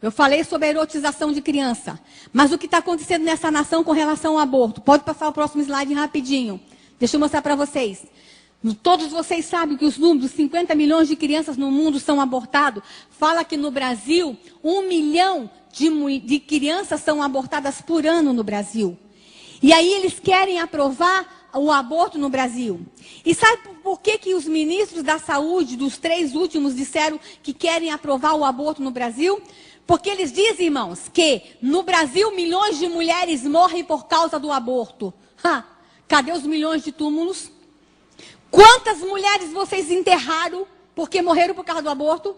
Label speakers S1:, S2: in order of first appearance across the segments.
S1: Eu falei sobre a erotização de criança. Mas o que está acontecendo nessa nação com relação ao aborto? Pode passar o próximo slide rapidinho. Deixa eu mostrar para vocês. Todos vocês sabem que os números, 50 milhões de crianças no mundo são abortados. Fala que no Brasil, 1 milhão de crianças são abortadas por ano no Brasil. E aí eles querem aprovar o aborto no Brasil. E sabe por que os ministros da saúde, dos 3 últimos, disseram que querem aprovar o aborto no Brasil? Porque eles dizem, irmãos, que no Brasil milhões de mulheres morrem por causa do aborto. Cadê os milhões de túmulos? Quantas mulheres vocês enterraram porque morreram por causa do aborto?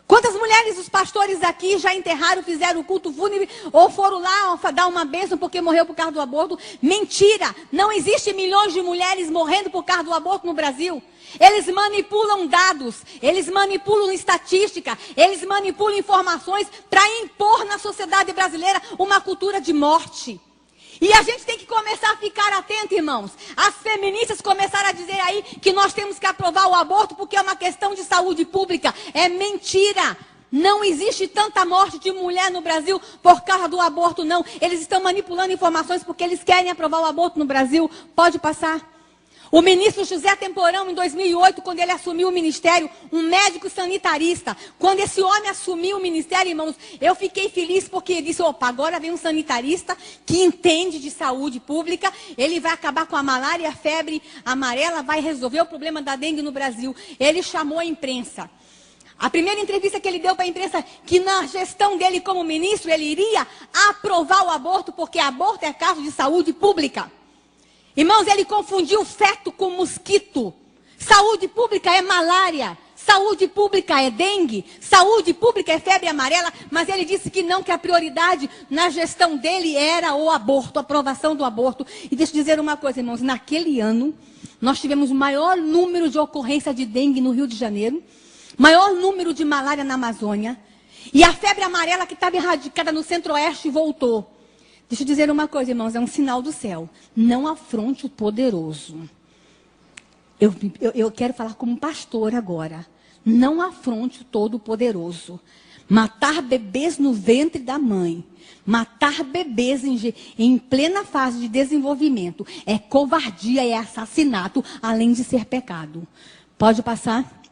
S1: Quantas mulheres os pastores aqui já enterraram, fizeram o culto fúnebre ou foram lá dar uma bênção porque morreu por causa do aborto? Mentira! Não existe milhões de mulheres morrendo por causa do aborto no Brasil. Eles manipulam dados, eles manipulam estatística, eles manipulam informações para impor na sociedade brasileira uma cultura de morte. E a gente tem que começar a ficar atento, irmãos. As feministas começaram a dizer aí que nós temos que aprovar o aborto porque é uma questão de saúde pública. É mentira. Não existe tanta morte de mulher no Brasil por causa do aborto, não. Eles estão manipulando informações porque eles querem aprovar o aborto no Brasil. Pode passar. O ministro José Temporão, em 2008, quando ele assumiu o ministério, um médico sanitarista, quando esse homem assumiu o ministério, irmãos, eu fiquei feliz porque ele disse, opa, agora vem um sanitarista que entende de saúde pública, ele vai acabar com a malária e a febre amarela, vai resolver o problema da dengue no Brasil. Ele chamou a imprensa. A primeira entrevista que ele deu para a imprensa, que na gestão dele como ministro, ele iria aprovar o aborto, porque aborto é caso de saúde pública. Irmãos, ele confundiu feto com mosquito. Saúde pública é malária. Saúde pública é dengue. Saúde pública é febre amarela. Mas ele disse que não, que a prioridade na gestão dele era o aborto, a aprovação do aborto. E deixa eu dizer uma coisa, irmãos. Naquele ano, nós tivemos o maior número de ocorrência de dengue no Rio de Janeiro. Maior número de malária na Amazônia. E a febre amarela que estava erradicada no Centro-Oeste voltou. Deixa eu dizer uma coisa, irmãos, é um sinal do céu. Não afronte o poderoso. Eu quero falar como pastor agora. Não afronte o todo-poderoso. Matar bebês no ventre da mãe. Matar bebês em plena fase de desenvolvimento. É covardia, é assassinato, além de ser pecado. Pode passar?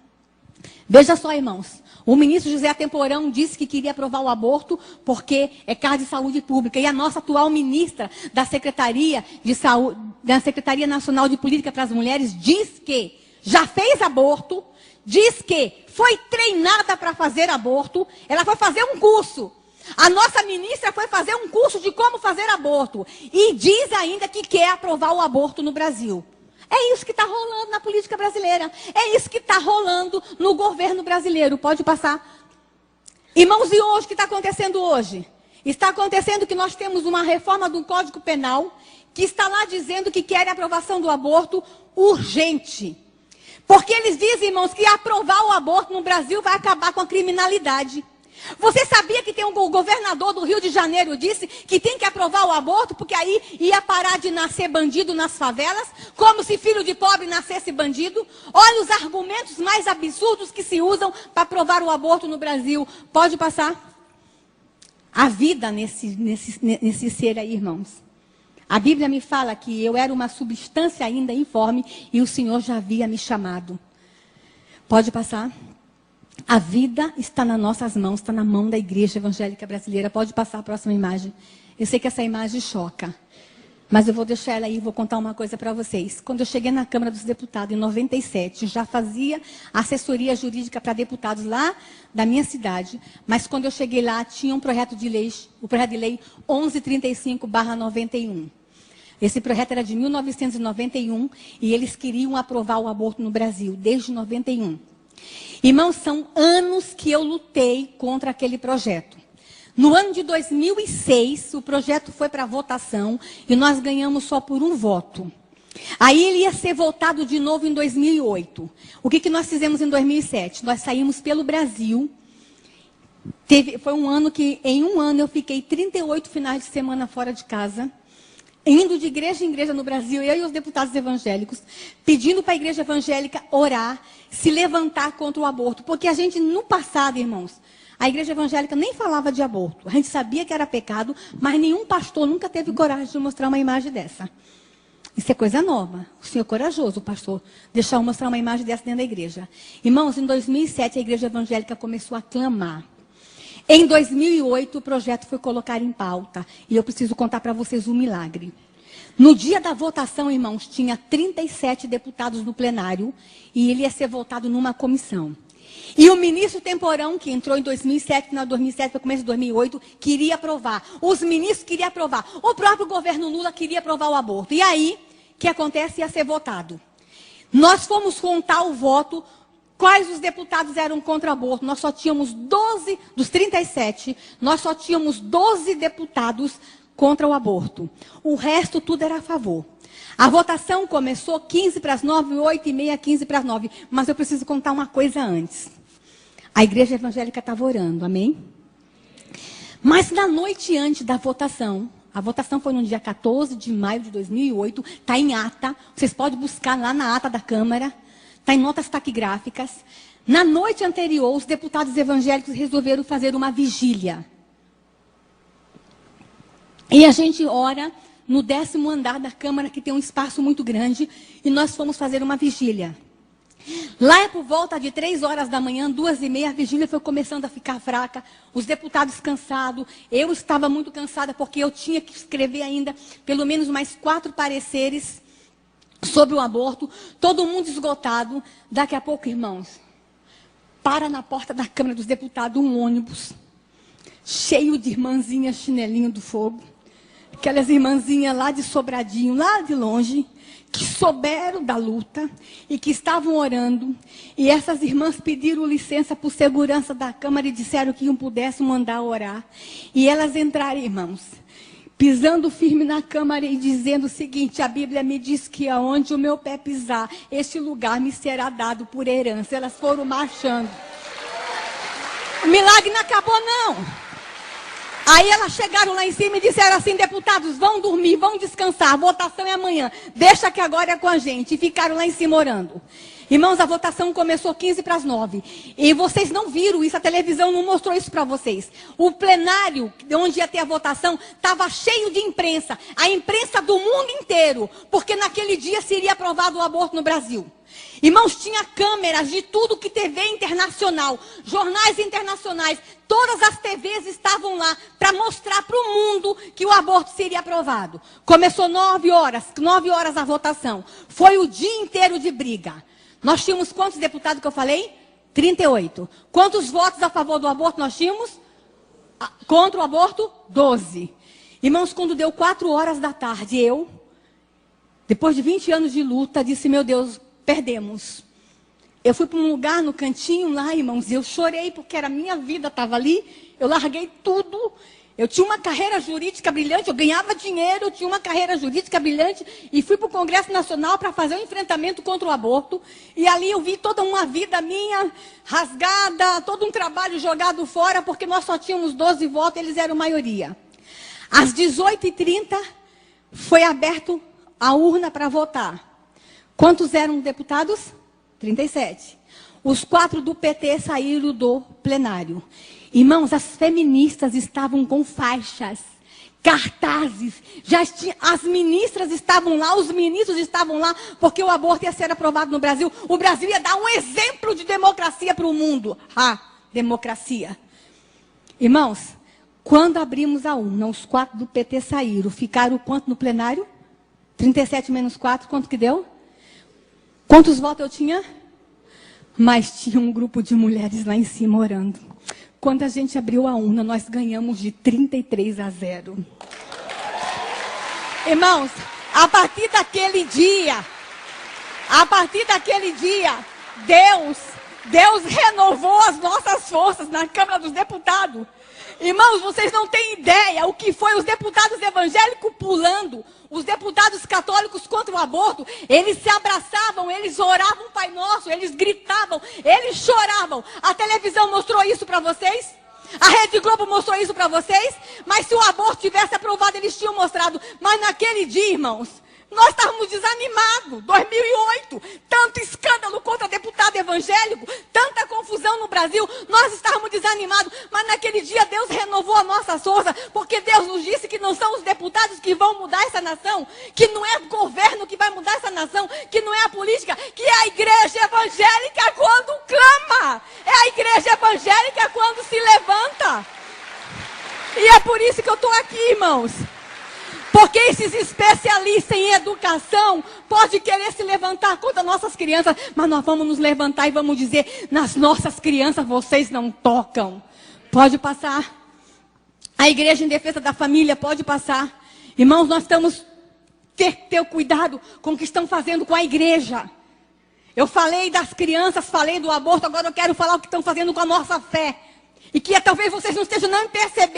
S1: Veja só, irmãos. O ministro José Temporão disse que queria aprovar o aborto porque é caso de saúde pública. E a nossa atual ministra da Secretaria de Saúde, da Secretaria Nacional de Política para as Mulheres, diz que já fez aborto, diz que foi treinada para fazer aborto, ela foi fazer um curso. A nossa ministra foi fazer um curso de como fazer aborto. E diz ainda que quer aprovar o aborto no Brasil. É isso que está rolando na política brasileira. É isso que está rolando no governo brasileiro. Pode passar. Irmãos, e hoje, o que está acontecendo hoje? Está acontecendo que nós temos uma reforma do Código Penal que está lá dizendo que quer a aprovação do aborto urgente. Porque eles dizem, irmãos, que aprovar o aborto no Brasil vai acabar com a criminalidade. Você sabia que tem um governador do Rio de Janeiro disse que tem que aprovar o aborto porque aí ia parar de nascer bandido nas favelas, como se filho de pobre nascesse bandido? Olha os argumentos mais absurdos que se usam para aprovar o aborto no Brasil. Pode passar? A vida nesse ser aí, irmãos. A Bíblia me fala que eu era uma substância ainda informe e o Senhor já havia me chamado. Pode passar? A vida está nas nossas mãos, está na mão da Igreja Evangélica Brasileira. Pode passar a próxima imagem. Eu sei que essa imagem choca, mas eu vou deixar ela aí e vou contar uma coisa para vocês. Quando eu cheguei na Câmara dos Deputados, em 97, já fazia assessoria jurídica para deputados lá da minha cidade. Mas quando eu cheguei lá, tinha um projeto de lei, o projeto de lei 1135/91. Esse projeto era de 1991 e eles queriam aprovar o aborto no Brasil, desde 91. Irmãos, são anos que eu lutei contra aquele projeto. No ano de 2006, o projeto foi para votação e nós ganhamos só por um voto. Aí ele ia ser votado de novo em 2008. O que nós fizemos em 2007? Nós saímos pelo Brasil. Foi um ano que, em um ano, eu fiquei 38 finais de semana fora de casa. Indo de igreja em igreja no Brasil, eu e os deputados evangélicos, pedindo para a igreja evangélica orar, se levantar contra o aborto. Porque a gente, no passado, irmãos, A igreja evangélica nem falava de aborto. A gente sabia que era pecado, mas nenhum pastor nunca teve coragem de mostrar uma imagem dessa. Isso é coisa nova. O senhor é corajoso, o pastor, deixar eu mostrar uma imagem dessa dentro da igreja. Irmãos, em 2007 a igreja evangélica começou a clamar. Em 2008 o projeto foi colocado em pauta. E eu preciso contar para vocês um milagre. No dia da votação, irmãos, tinha 37 deputados no plenário e ele ia ser votado numa comissão. E o ministro Temporão, que entrou em 2007, final de 2007 para começo de 2008, queria aprovar. Os ministros queriam aprovar. O próprio governo Lula queria aprovar o aborto. E aí, o que acontece? Ia ser votado. Nós fomos contar o voto, quais os deputados eram contra o aborto. Nós só tínhamos 12, dos 37, nós só tínhamos 12 deputados contra o aborto. O resto tudo era a favor. A votação começou 15 para as 9, 8 e meia, 15 para as 9. Mas eu preciso contar uma coisa antes. A igreja evangélica estava orando, amém? Mas na noite antes da votação, a votação foi no dia 14 de maio de 2008, está em ata, vocês podem buscar lá na ata da Câmara, está em notas taquigráficas. Na noite anterior, os deputados evangélicos resolveram fazer uma vigília. E a gente ora no 10º andar da Câmara, que tem um espaço muito grande, e nós fomos fazer uma vigília. Lá por volta de 3 horas da manhã, 2h30, a vigília foi começando a ficar fraca, os deputados cansados, eu estava muito cansada, porque eu tinha que escrever ainda pelo menos mais 4 pareceres sobre o aborto, todo mundo esgotado. Daqui a pouco, irmãos, para na porta da Câmara dos Deputados um ônibus, cheio de irmãzinhas chinelinho do fogo, aquelas irmãzinhas lá de Sobradinho, lá de longe, que souberam da luta e que estavam orando. E essas irmãs pediram licença por segurança da Câmara e disseram que não pudessem mandar orar. E elas entraram, irmãos, pisando firme na Câmara e dizendo o seguinte: a Bíblia me diz que aonde o meu pé pisar, este lugar me será dado por herança. Elas foram marchando. O milagre não acabou, não. Aí elas chegaram lá em cima e disseram assim: deputados, vão dormir, vão descansar, a votação é amanhã, deixa que agora é com a gente. E ficaram lá em cima orando. Irmãos, a votação começou 15 para as 9. E vocês não viram isso, a televisão não mostrou isso para vocês. O plenário, onde ia ter a votação, estava cheio de imprensa. A imprensa do mundo inteiro, porque naquele dia seria aprovado o aborto no Brasil. Irmãos, tinha câmeras de tudo que TV internacional, jornais internacionais, todas as TVs estavam lá para mostrar para o mundo que o aborto seria aprovado. Começou 9 horas a votação. Foi o dia inteiro de briga. Nós tínhamos quantos deputados que eu falei? 38. Quantos votos a favor do aborto nós tínhamos? Contra o aborto? 12. Irmãos, quando deu 4 horas da tarde, eu, depois de 20 anos de luta, disse: meu Deus, perdemos. Eu fui para um lugar no cantinho lá, irmãos, e eu chorei porque era a minha vida, estava ali. Eu larguei tudo. Eu tinha uma carreira jurídica brilhante, eu ganhava dinheiro, eu tinha uma carreira jurídica brilhante e fui para o Congresso Nacional para fazer um enfrentamento contra o aborto. E ali eu vi toda uma vida minha rasgada, todo um trabalho jogado fora, porque nós só tínhamos 12 votos, eles eram maioria. Às 18h30 foi aberto a urna para votar. Quantos eram deputados? 37. Os 4 do PT saíram do plenário. Irmãos, as feministas estavam com faixas, cartazes, as ministras estavam lá, os ministros estavam lá, porque o aborto ia ser aprovado no Brasil. O Brasil ia dar um exemplo de democracia para o mundo. Democracia. Irmãos, quando abrimos a urna, os 4 do PT saíram. Ficaram quanto no plenário? 37 menos 4, quanto que deu? Quantos votos eu tinha? Mas tinha um grupo de mulheres lá em cima orando. Quando a gente abriu a urna, nós ganhamos de 33-0. Irmãos, a partir daquele dia, Deus renovou as nossas forças na Câmara dos Deputados. Irmãos, vocês não têm ideia o que foi os deputados evangélicos pulando, os deputados católicos contra o aborto. Eles se abraçavam, eles oravam o Pai Nosso, eles gritavam, eles choravam. A televisão mostrou isso para vocês? A Rede Globo mostrou isso para vocês? Mas se o aborto tivesse aprovado, eles tinham mostrado. Mas naquele dia, irmãos, Nós estávamos desanimados. 2008, tanto escândalo contra deputado evangélico, tanta confusão no Brasil. Nós estávamos desanimados. Mas naquele dia Deus renovou a nossa força, porque Deus nos disse que não são os deputados que vão mudar essa nação, que não é o governo que vai mudar essa nação, que não é a política, que é a igreja evangélica quando clama. É a igreja evangélica quando se levanta. E é por isso que eu estou aqui, irmãos. Porque esses especialistas em educação podem querer se levantar contra nossas crianças, mas nós vamos nos levantar e vamos dizer, nas nossas crianças vocês não tocam. Pode passar. A igreja em defesa da família pode passar. Irmãos, nós estamos ter cuidado com o que estão fazendo com a igreja. Eu falei das crianças, falei do aborto, agora eu quero falar o que estão fazendo com a nossa fé. E que talvez vocês não estejam nem percebendo.